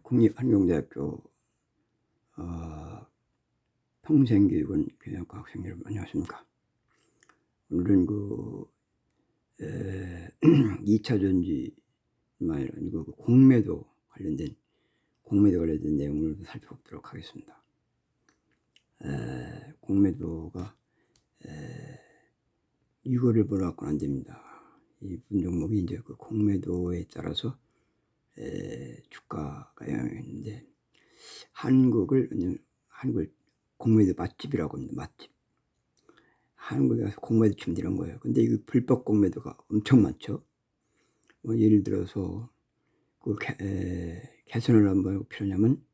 국립환경대학교 평생교육원 교양과 학생 여러분 안녕하십니까. 오늘은 2차 전지만 아니고 공매도 관련된 내용을 살펴보도록 하겠습니다. 공매도가 이거를 보라고는 안 됩니다. 이 분종목이 이제 그 공매도에 따라서 주가가 영향이 있는데, 한국을 공매도 맛집이라고 합니다. 맛집. 한국에 가서 공매도 치면 되는 거예요. 근데 이 불법 공매도가 엄청 많죠. 예를 들어서 개선을 한번 필요하냐면,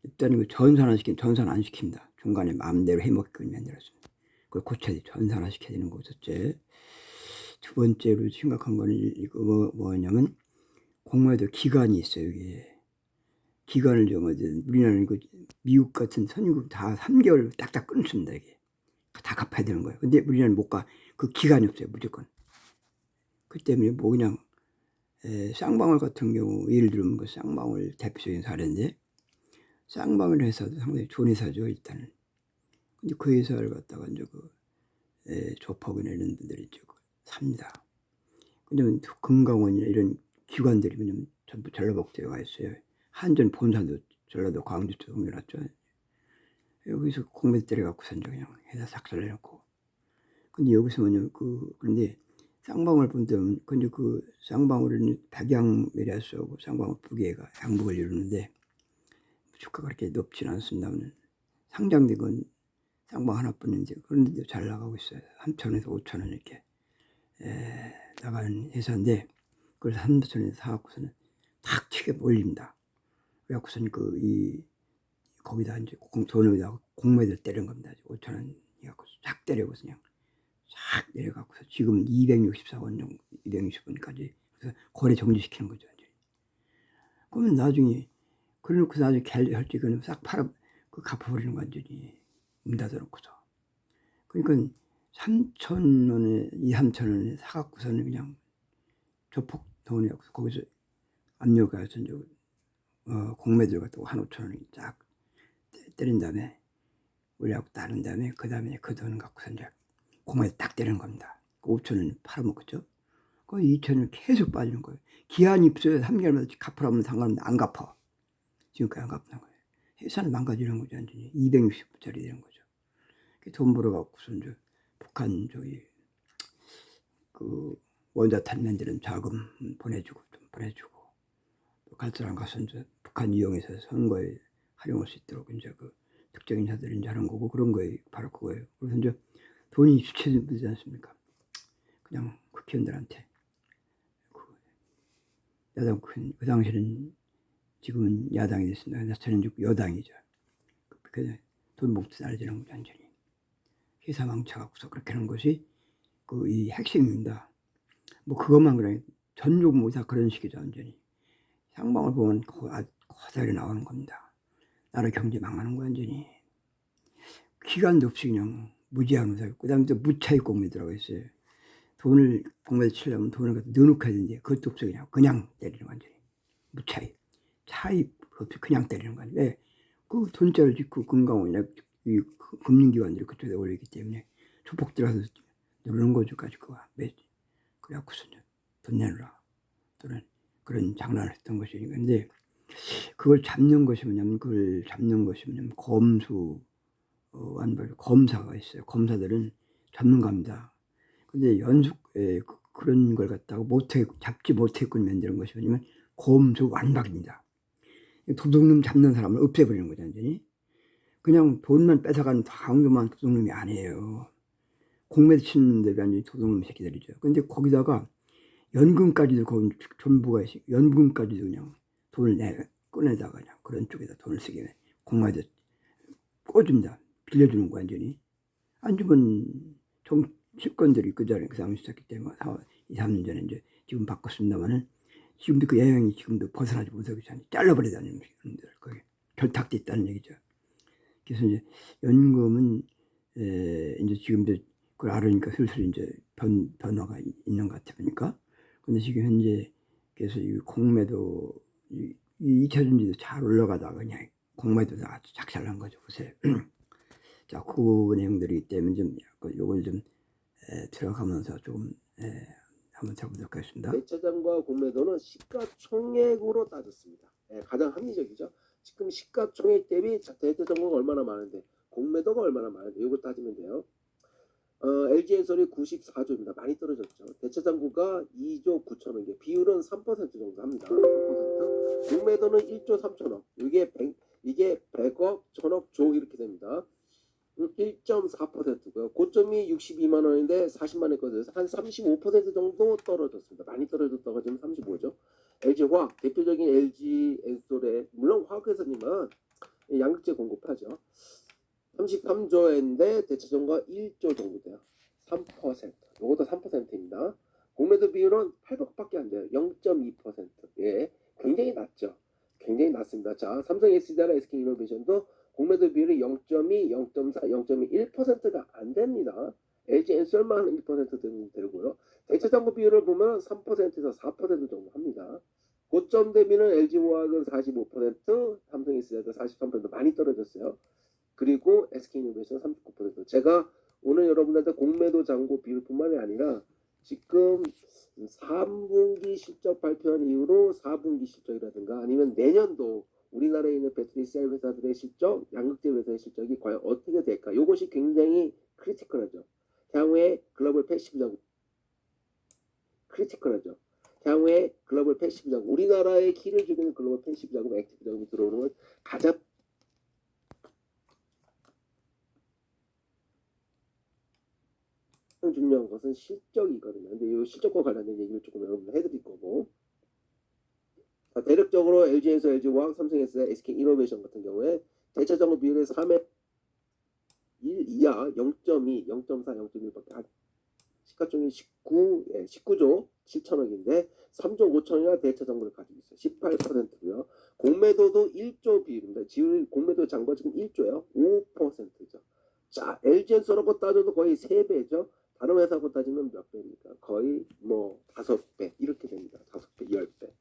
일단 전산 안 시킵니다. 중간에 마음대로 해먹기만 만들었습니다. 그걸 고쳐야 돼. 전산화 시켜야 되는 거 첫째. 두 번째로 심각한 거는 이거 뭐냐면, 공매도 기간이 있어요. 이게 기간을 정하지. 우리나라는 미국 같은 선진국 다 3개월 딱딱 끊습니다. 이게 다 갚아야 되는 거예요. 근데 우리나라는 못 가. 그 기간이 없어요. 무조건. 그 때문에 그냥 쌍방울 같은 경우, 예를 들면 쌍방울 대표적인 사례인데, 쌍방울 회사도 상당히 좋은 회사죠. 일단은. 근데 그 회사를 갖다가 이제 조폭이나 이런 분들이 이제 삽니다. 왜냐면 금강원이나 이런 기관들이 전부 전라북도에 가 있어요. 한전 본사도 전라도 광주 쪽에 옮겨놨죠. 여기서 공매도 때려갖고선 그냥 회사 삭살해놓고. 근데 여기서 그런데 쌍방울 본다면, 근데 그 쌍방울은 백양 메리아스하고 쌍방울 두 개가 양복을 이루는데, 주가가 그렇게 높지는 않습니다만, 상장된 건 쌍방 하나뿐인데, 그런데도 잘 나가고 있어요. 3,000원에서 5,000원 이렇게 나가는 회사인데, 그걸 3,000원에서 사갖고서는 탁 치게 몰립니다. 그래갖고서는 거기다 이제 돈에다가 공매도를 때린 겁니다. 5,000원 해갖고 쫙 때리고서 그냥 쫙 내려갖고서 지금 264원 정도, 260원까지 그래서 거래 정지시키는 거죠. 이제. 그러면 나중에 그래놓고 나중에 할때 그는 싹 갚아버리는 거 완전히 문 닫아놓고서. 그러니까 3,000원에 3,000원에 사갖고서는 그냥 조폭 돈이 없어. 거기서 압력가서 이제 공매도를 갖다가 5,000원이 쫙 때린 다음에 우리하고 따른 다음에 그 다음에 그 돈을 갖고서 이제 공매도 딱 때리는 겁니다. 5,000원 팔아먹었죠. 그 2,000원 계속 빠지는 거예요. 기한이 없어요. 3개월마다 갚으라면 상관없는데 안 갚아. 지금까지 안 갚는 거예요. 회사는 망가지는 거죠. 완전히 260불짜리 되는 거죠. 돈 벌어갖고서 이제 북한 원자탄 만드는 자금 보내주고 갈 사람 가서 이제 북한 이용해서 선거에 활용할 수 있도록 이제 특정 인사들이 이제 하는 거고, 그런 거에 바로 그거예요. 그래서 이제 돈이 주체되지 않습니까? 그냥 국회의원들한테. 그 당시에는, 지금은 야당이 됐습니다. 저는 이제 여당이죠. 돈 목도 날리는 거죠, 완전히. 회사 망쳐갖고서 그렇게 하는 것이 이 핵심입니다. 그것만 그래. 전종모 다 그런 식이죠, 완전히. 상방을 보면 거대하게 나오는 겁니다. 나라 경제 망하는 거 완전히. 기간도 없이 그냥 무제한으로 사고, 그 다음에 또 무차익 공매도라고 했어요. 돈을 공매도 치려면 돈을 갖다 넣어놓고 해야 되는데, 그것도 없어. 그냥 때리는 거 완전히. 무차익. 차익 없이 그냥 때리는 거. 왜? 그 돈자를 짓고 금강원이나 이 금융기관들이 그쪽에 올리기 때문에 조폭 들어가서 누르는 거죠. 가지고 그래갖고서 돈 내놓으라. 또는 그런 장난을 했던 것이니까. 근데 그걸 잡는 것이 뭐냐면, 검사가 있어요. 검사들은 전문가입니다. 근데 그런 걸 갖다가 잡지 못했군 만드는 것이 뭐냐면 검수 완박입니다. 도둑놈 잡는 사람을 없애버리는 거죠, 완전히. 그냥 돈만 뺏어가는 강도만 도둑놈이 아니에요. 공매도 치는 데가 완전히 도둑놈 새끼들이죠. 근데 거기다가 연금까지도 전부가 있어요. 연금까지도 그냥 돈을 꺼내다가 그냥 그런 쪽에다 돈을 쓰게 공매도 꽂습니다. 빌려주는 거 완전히. 안 주면 정치권들이 그 상황이 있었기 때문에 2, 3년 전에 이제 지금 바꿨습니다만은, 지금도 그 영향이 지금도 벗어나지 못하고 잘라버리다는 분들 거기 결탁돼 있다는 얘기죠. 그래서 이제 연금은 이제 지금도 그걸 알으니까 슬슬 이제 변화가 있는 것 같으니까. 근데 지금 현재 그래서 이 공매도 이 2차 전지도 잘 올라가다가 그냥 공매도도 아주 작살난 거죠. 보세요. 자, 그 내용들이 때문에 좀 요걸 좀 들어가면서 조금 한번 해보도록 하겠습니다. 대차장과 공매도는 시가총액으로 따졌습니다. 가장 합리적이죠. 지금 시가총액 대비 대차장고가 얼마나 많은데 공매도가 얼마나 많은데 이걸 따지면 돼요. LG엔솔이 94조입니다. 많이 떨어졌죠. 대차장고가 2조 9천억, 비율은 3% 정도 합니다. 3%. 공매도는 1조 3천억. 이게 100억, 1000억, 조 이렇게 됩니다. 1.4%고요. 고점이 62만 원인데 40만 원거든요. 한 35% 정도 떨어졌습니다. 많이 떨어졌다가 지금 35죠. LG화학, 대표적인 LG엔솔의 물론 화학회사님은 양극재 공급하죠. 33조인데 대차전과 1조 정도 돼요. 3%. 이것도 3%입니다. 공매도 비율은 800밖에 안 돼요. 0.2%. 예, 굉장히 낮죠. 굉장히 낮습니다. 자, 삼성 SDI나 SK이노베이션도 공매도 비율이 0.2, 0.4, 0.1%가 안 됩니다. LG엔솔만 1% 되고요. 대차전고 비율을 보면 3%에서 4% 정도 합니다. 고점 대비는 LG화학은 45%, 삼성 SDI도 43% 많이 떨어졌어요. 그리고 SK이노베이션 39%. 제가 오늘 여러분들한테 공매도 잔고 비율뿐만이 아니라 지금 3분기 실적 발표한 이후로 4분기 실적이라든가 아니면 내년도 우리나라에 있는 배터리 셀 회사들의 실적, 양극재 회사의 실적이 과연 어떻게 될까? 이것이 굉장히 크리티컬하죠. 향후에 글로벌 패시브 자금 크리티컬하죠. 향후에 글로벌 패시브 자금 우리나라의 키를 죽이는 글로벌 패시브 자금, 액티브 자금이 들어오는 건 가장 중요한 것은 실적이거든요. 근데 이 실적과 관련된 얘기를 조금 여러분 해드릴 거고, 자, 대략적으로 LG에서 LG화학, 삼성에서 SK이노베이션 같은 경우에 대차전고 비율의 3의 1 이하 0.2, 0.4, 0.1밖에 안 시가총액 19조 7천억인데 3조 5천이나 대차전고를 가지고 있어요. 18%고요. 공매도도 1조 비율입니다. 지금 공매도 잔고가 지금 1조예요. 5%죠. 자, LG엔솔하고 따져도 거의 3배죠. 다른 회사하고 따지면 몇 배입니까? 거의 뭐 5배 이렇게 됩니다. 5배, 10배.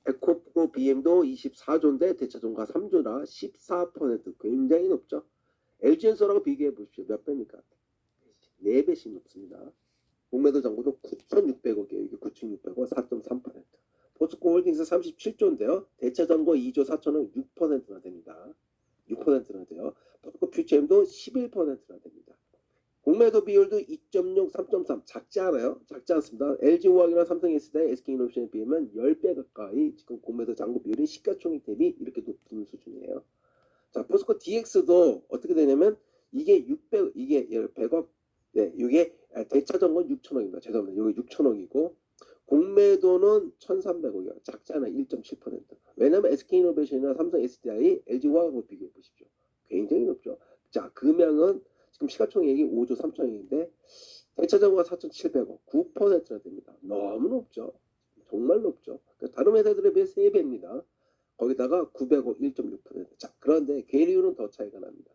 에코프로 BM도 24조인데 대차전고가 3조라 14%. 굉장히 높죠. LG엔솔하고 비교해 보십시오. 몇 배입니까? 4배씩 높습니다. 공매도 잔고도 9,600억이에요. 이게 9,600억, 4.3%. 포스코홀딩스 37조인데요. 대차전고 2조 4천억 6%나 됩니다. 6%나 돼요. 포스코 퓨처엠도 11%나 됩니다. 공매도 비율도 2.6, 3.3 작지 않아요. 작지 않습니다. LG화학이나 삼성 SDI, SK이노베이션에 비하면 10배 가까이 지금 공매도 잔고 비율이 시가총액 대비 이렇게 높은 수준이에요. 자, 포스코 DX도 어떻게 되냐면 이게 600, 이게 100억, 네, 이게 대차전건 6천억입니다. 죄송합니다. 여기 6천억이고 공매도는 1,300억이요. 작잖아 1.7%. 왜냐면 SK이노베이션이나 삼성 SDI, LG화학하고 비교해 보십시오. 굉장히 높죠. 자, 금액은 지금 시가총액이 5조 3천억인데 대차전고가 4,700억, 9%나 됩니다. 너무 높죠. 정말 높죠. 다른 회사들에 비해 3배입니다. 거기다가 900억 1.6%. 자, 그런데 계리율은 더 차이가 납니다.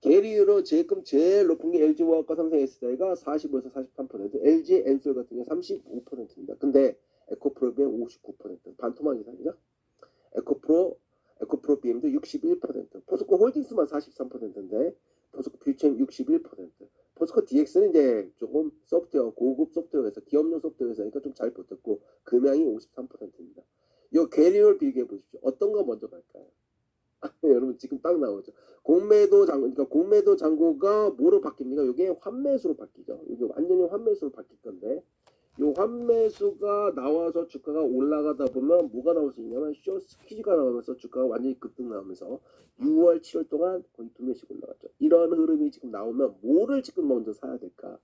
계리율은 지금 제일 높은 게 LG화학과 삼성 SDI가 45에서 43%, LG엔솔 같은 경우 35%입니다. 근데 에코프로비엠 59%, 반토막 이상이죠. 에코프로 BM도 61%, 포스코 홀딩스만 43%인데 포스코 퓨처엠 61%, 포스코 DX는 이제 조금 소프트웨어, 고급 소프트웨어에서 기업용 소프트웨어에서니까 좀 잘 버텼고 금양이 53%입니다. 이 계리율 비교해 보십시오. 어떤 거 먼저 갈까요? 여러분 지금 딱 나오죠. 공매도 잔고, 그러니까 공매도 잔고가 뭐로 바뀝니까? 이게 환매수로 바뀌죠. 이게 완전히 환매수로 바뀔 건데, 이 환매수가 나와서 주가가 올라가다 보면 뭐가 나올 수 있냐면 숏 스퀴즈가 나오면서 주가가 완전히 급등 나오면서 6월, 7월 동안 거의 2배씩 올라갔죠. 이런 흐름이 지금 나오면 뭐를 지금 먼저 사야 될까?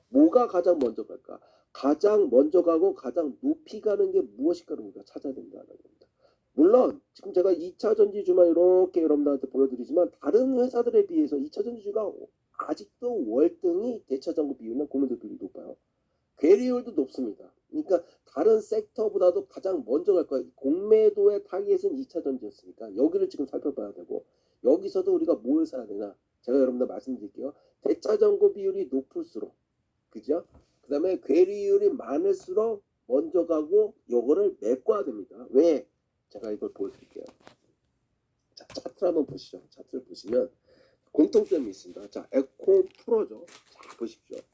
뭐가 가장 먼저 갈까? 가장 먼저 가고 가장 높이 가는 게 무엇일까를 우리가 찾아야 된다는 겁니다. 물론 지금 제가 2차 전지주만 이렇게 여러분들한테 보여드리지만 다른 회사들에 비해서 2차 전지주가 아직도 월등히 대차전고 비율이나 공매도 비율이 높아요. 괴리율도 높습니다. 그러니까 다른 섹터보다도 가장 먼저 갈 거예요. 공매도의 타깃은 2차 전지였으니까 여기를 지금 살펴봐야 되고, 여기서도 우리가 뭘 사야 되나? 제가 여러분들 말씀드릴게요. 대차전고 비율이 높을수록, 그죠? 그 다음에 괴리율이 많을수록 먼저 가고 요거를 메꿔야 됩니다. 왜? 제가 이걸 보여드릴게요. 자, 차트를 한번 보시죠. 차트를 보시면 공통점이 있습니다. 자, 에코 프로죠. 자, 보십시오.